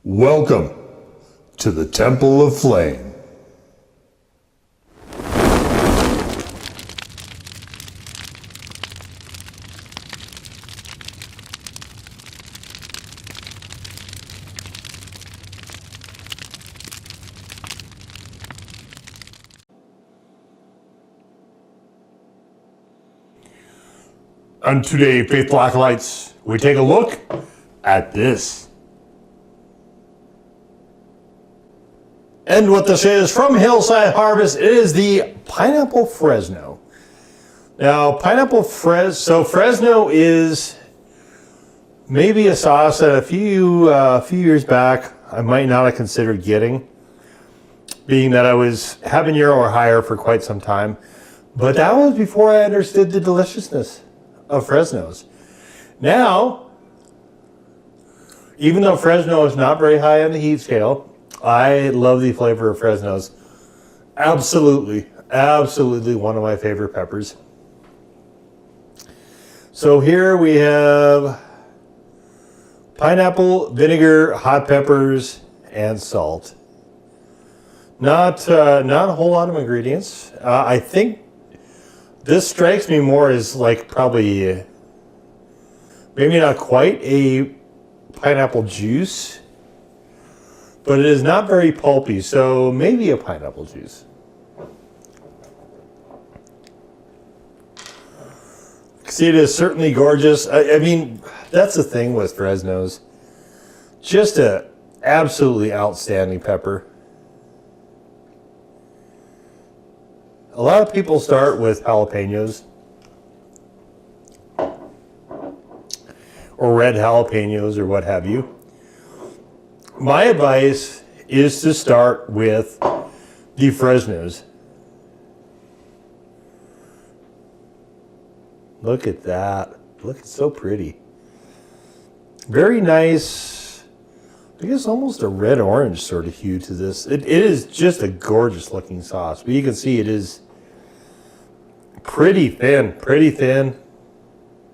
Welcome to the Temple of Flame. And today, Faithful Acolytes, we take a look at this. And what this is from Hillside Harvest, it is the Pineapple Fresno. Now, Fresno is maybe a sauce that a few years back I might not have considered getting, being that I was habanero or higher for quite some time. But that was before I understood the deliciousness of Fresnos. Now, even though Fresno is not very high on the heat scale, I love the flavor of Fresnos. Absolutely one of my favorite peppers. So here we have pineapple, vinegar, hot peppers, and salt. Not a whole lot of ingredients. I think this strikes me more as like probably maybe not quite a pineapple juice, but it is not very pulpy, so maybe a pineapple juice. See, it is certainly gorgeous. I mean, that's the thing with Fresnos. Just a absolutely outstanding pepper. A lot of people start with jalapenos or red jalapenos or what have you. My advice is to start with the Fresnos. Look at that. Look, it's so pretty. Very nice. I guess almost a red-orange sort of hue to this. It is just a gorgeous looking sauce. But you can see it is pretty thin.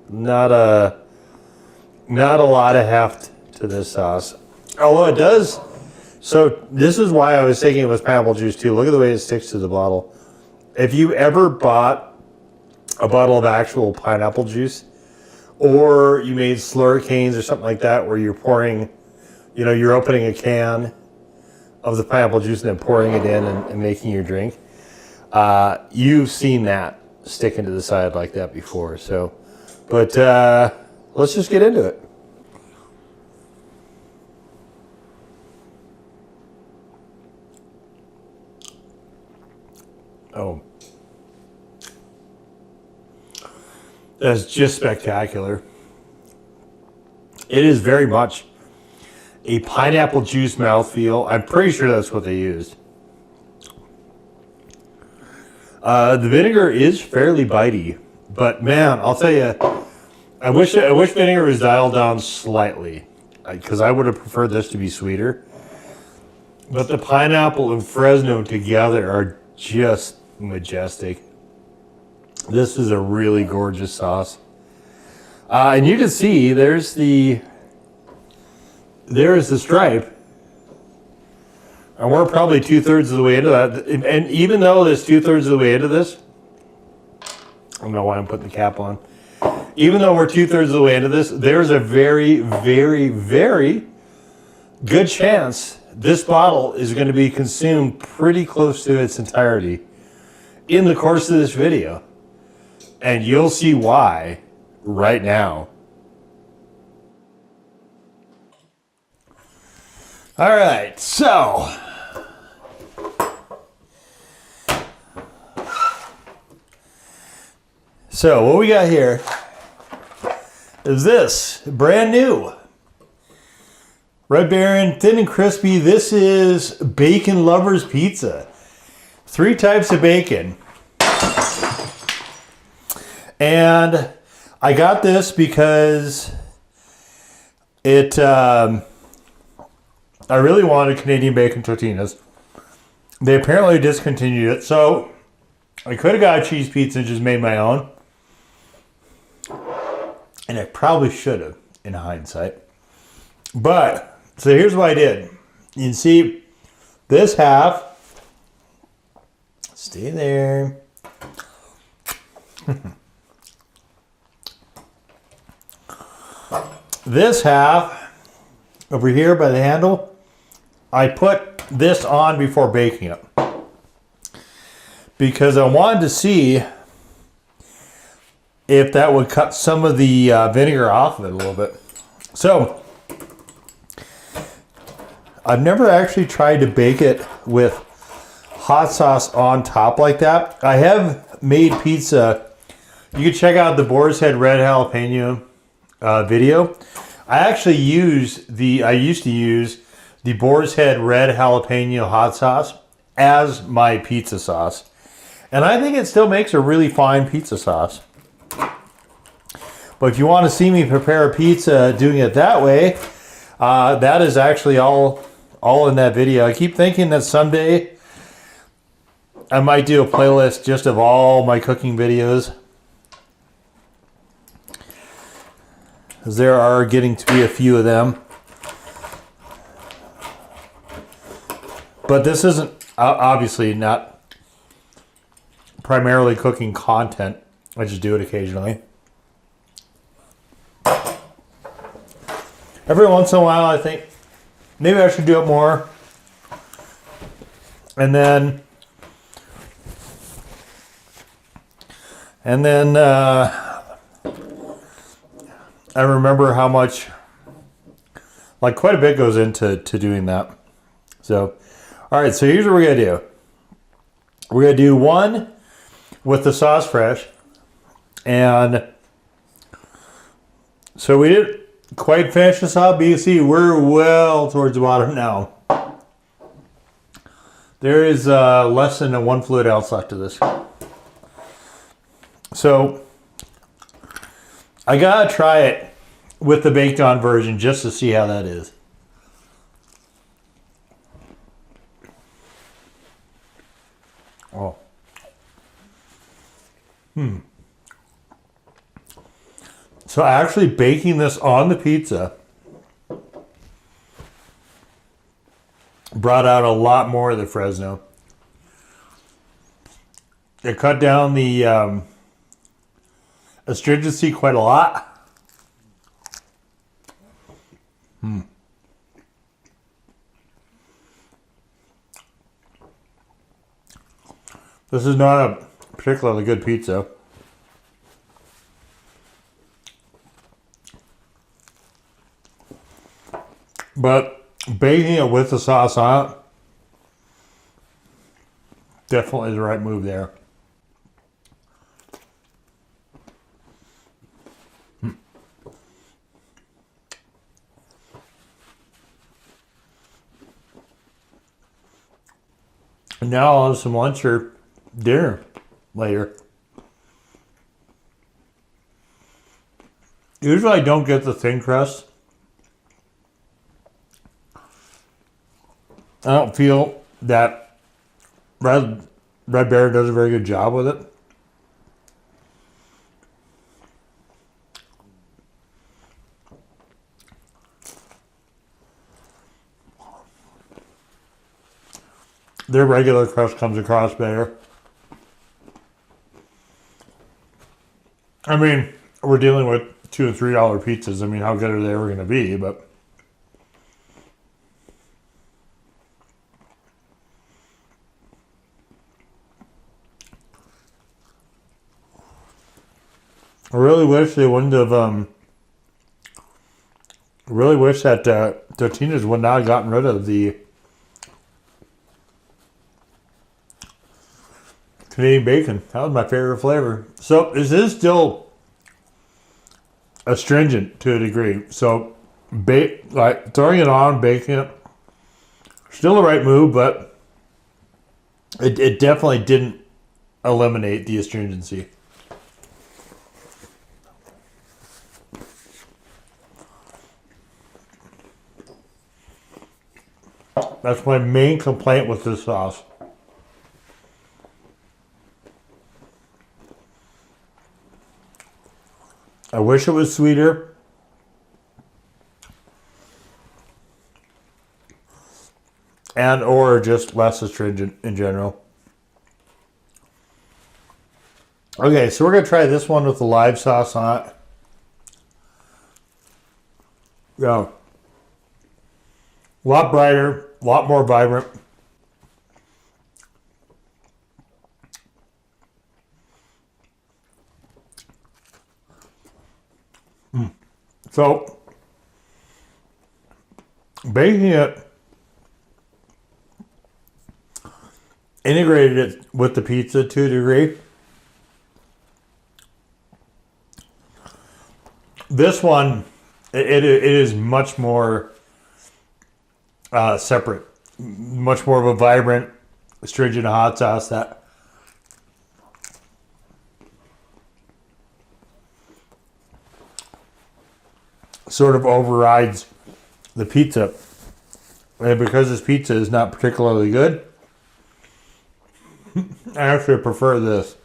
Not a lot of heft to this sauce. Although it does, so this is why I was thinking it was pineapple juice too. Look at the way it sticks to the bottle. If you ever bought a bottle of actual pineapple juice, or you made slurricanes or something like that, where you're pouring, you're opening a can of the pineapple juice and then pouring it in and making your drink, you've seen that sticking to the side like that before. So, but let's just get into it. Oh, that's just spectacular. It is very much a pineapple juice mouthfeel. I'm pretty sure that's what they used. The vinegar is fairly bitey, but man, I'll tell you, I wish vinegar was dialed down slightly, because I would have preferred this to be sweeter. But the pineapple and Fresno together are just majestic. This is a really gorgeous sauce. And you can see there is the stripe. And we're probably 2/3 of the way into that. And even though there's 2/3 of the way into this, I don't know why I'm putting the cap on. Even though we're 2/3 of the way into this, there's a very, very, very good chance this bottle is going to be consumed pretty close to its entirety in the course of this video. And you'll see why right now. All right, so what we got here is this brand new Red Baron thin and crispy. This is Bacon Lovers Pizza. 3 types of bacon. And I got this because I really wanted Canadian bacon tortillas. They apparently discontinued it, so I could have got a cheese pizza and just made my own. And I probably should have, in hindsight. But So here's what I did. You can see this half. Stay there. This half over here by the handle, I put this on before baking it because I wanted to see if that would cut some of the vinegar off of it a little bit. So I've never actually tried to bake it with hot sauce on top like that. I have made pizza. You can check out the Boar's Head red jalapeno video. I used to use the Boar's Head red jalapeno hot sauce as my pizza sauce. And I think it still makes a really fine pizza sauce. But if you want to see me prepare a pizza doing it that way, that is actually all in that video. I keep thinking that someday I might do a playlist just of all my cooking videos. Because there are getting to be a few of them. But this isn't obviously not primarily cooking content. I just do it occasionally. Every once in a while, I think maybe I should do it more. And then I remember how much, like quite a bit goes into doing that. So, all right, so here's what we're going to do. We're going to do one with the sauce fresh. And so we didn't quite finish this up, but you see we're well towards the bottom now. There is less than 1 fluid ounce left of this. So I gotta try it with the baked on version just to see how that is. Oh. So actually baking this on the pizza brought out a lot more of the Fresno. It cut down the astringency quite a lot. This is not a particularly good pizza. But baking it with the sauce on it, definitely the right move there. And now I'll have some lunch or dinner later. Usually I don't get the thin crust. I don't feel that Red Bear does a very good job with it. Their regular crust comes across better. I mean, we're dealing with $2 and $3 pizzas. I mean, how good are they ever going to be? But I really wish they wouldn't have. Really wish that Totino's would not have gotten rid of the Canadian bacon. That was my favorite flavor. So this is still astringent to a degree. So like throwing it on, baking it, still the right move, but it definitely didn't eliminate the astringency. That's my main complaint with this sauce. I wish it was sweeter. and or just less astringent in general. Okay, so we're going to try this one with the live sauce on it. Yeah. A lot brighter, a lot more vibrant. So, baking it, integrated it with the pizza to a degree. This one, it is much more separate, much more of a vibrant, astringent hot sauce that sort of overrides the pizza. And because this pizza is not particularly good, I actually prefer this.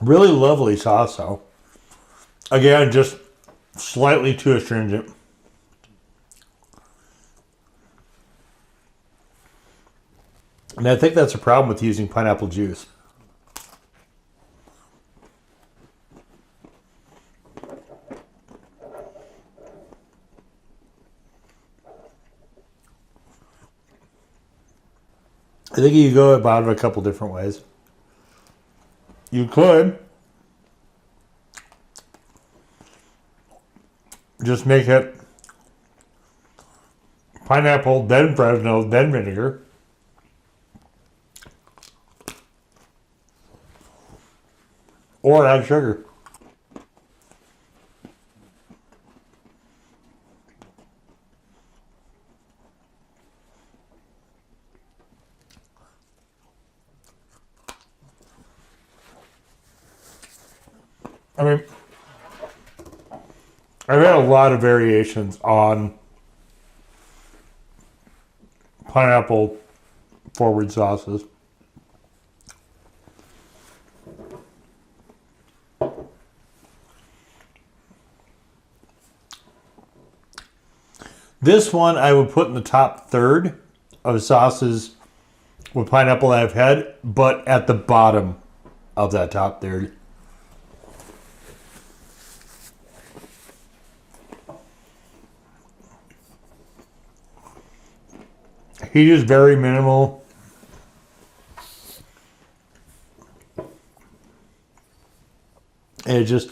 Really lovely sauce though. Again, just slightly too astringent. And I think that's a problem with using pineapple juice. I think you could go about it a couple different ways. You could just make it pineapple, then Fresno, then vinegar. Or add sugar. I mean, I've had a lot of variations on pineapple forward sauces. This one I would put in the top third of sauces with pineapple that I've had, but at the bottom of that top third. Heat is very minimal. And it just,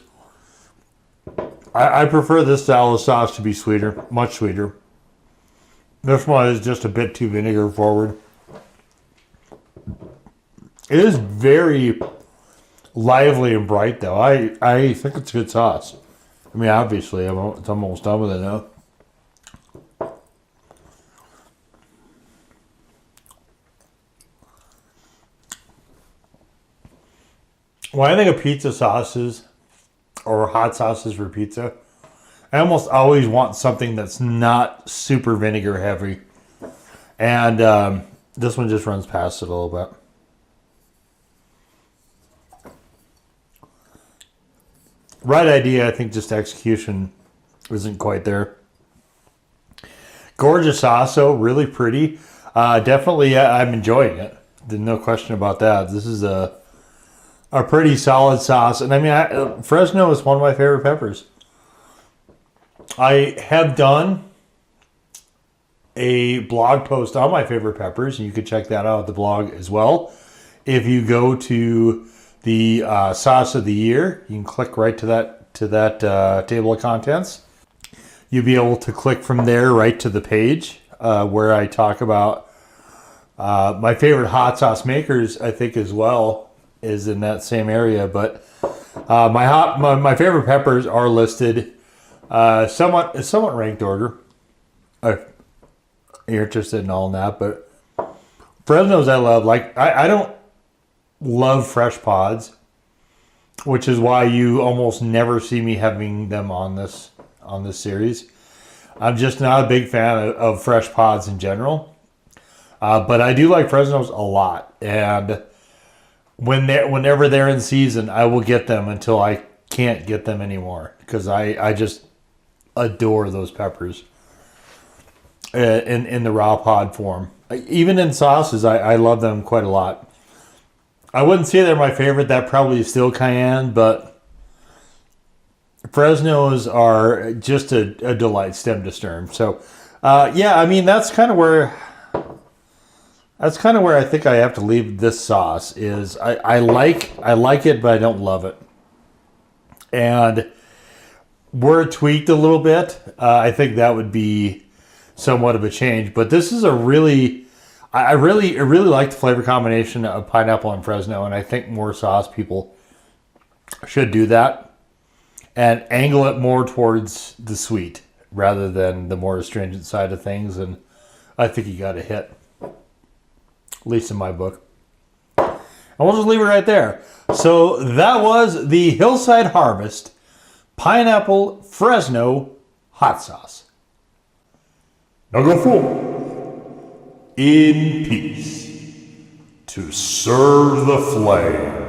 I prefer this style of sauce to be sweeter, much sweeter. This one is just a bit too vinegar forward. It is very lively and bright though. I think it's good sauce. I mean, obviously, it's almost done with it now. When I think of pizza sauces or hot sauces for pizza, I almost always want something that's not super vinegar heavy. And this one just runs past it a little bit. Right idea, I think just execution isn't quite there. Gorgeous sauce, though, really pretty. Definitely, I'm enjoying it. No question about that. This is a pretty solid sauce. And I mean, Fresno is one of my favorite peppers. I have done a blog post on my favorite peppers, and you can check that out at the blog as well. If you go to the sauce of the year, you can click right to that table of contents. You'll be able to click from there right to the page where I talk about my favorite hot sauce makers. I think as well is in that same area, but my favorite peppers are listed somewhat ranked order. You're interested in all that, but Fresno's I love. Like I don't love fresh pods, which is why you almost never see me having them on this series. I'm just not a big fan of fresh pods in general, but I do like Fresno's a lot, and whenever they're in season, I will get them until I can't get them anymore because I just adore those peppers. in the raw pod form. Even in sauces, I love them quite a lot. I wouldn't say they're my favorite. That probably is still cayenne, but Fresnos are just a delight stem to stern. So, yeah, I mean, that's kind of where I think I have to leave this sauce. Is I like it, but I don't love it. And were it tweaked a little bit, I think that would be somewhat of a change. But this is a really, I really like the flavor combination of pineapple and Fresno, and I think more sauce people should do that and angle it more towards the sweet rather than the more astringent side of things. And I think you got a hit, at least in my book. And we'll just leave it right there. So that was the Hillside Harvest Pineapple Fresno Hot Sauce. Now go forward in peace to serve the flame.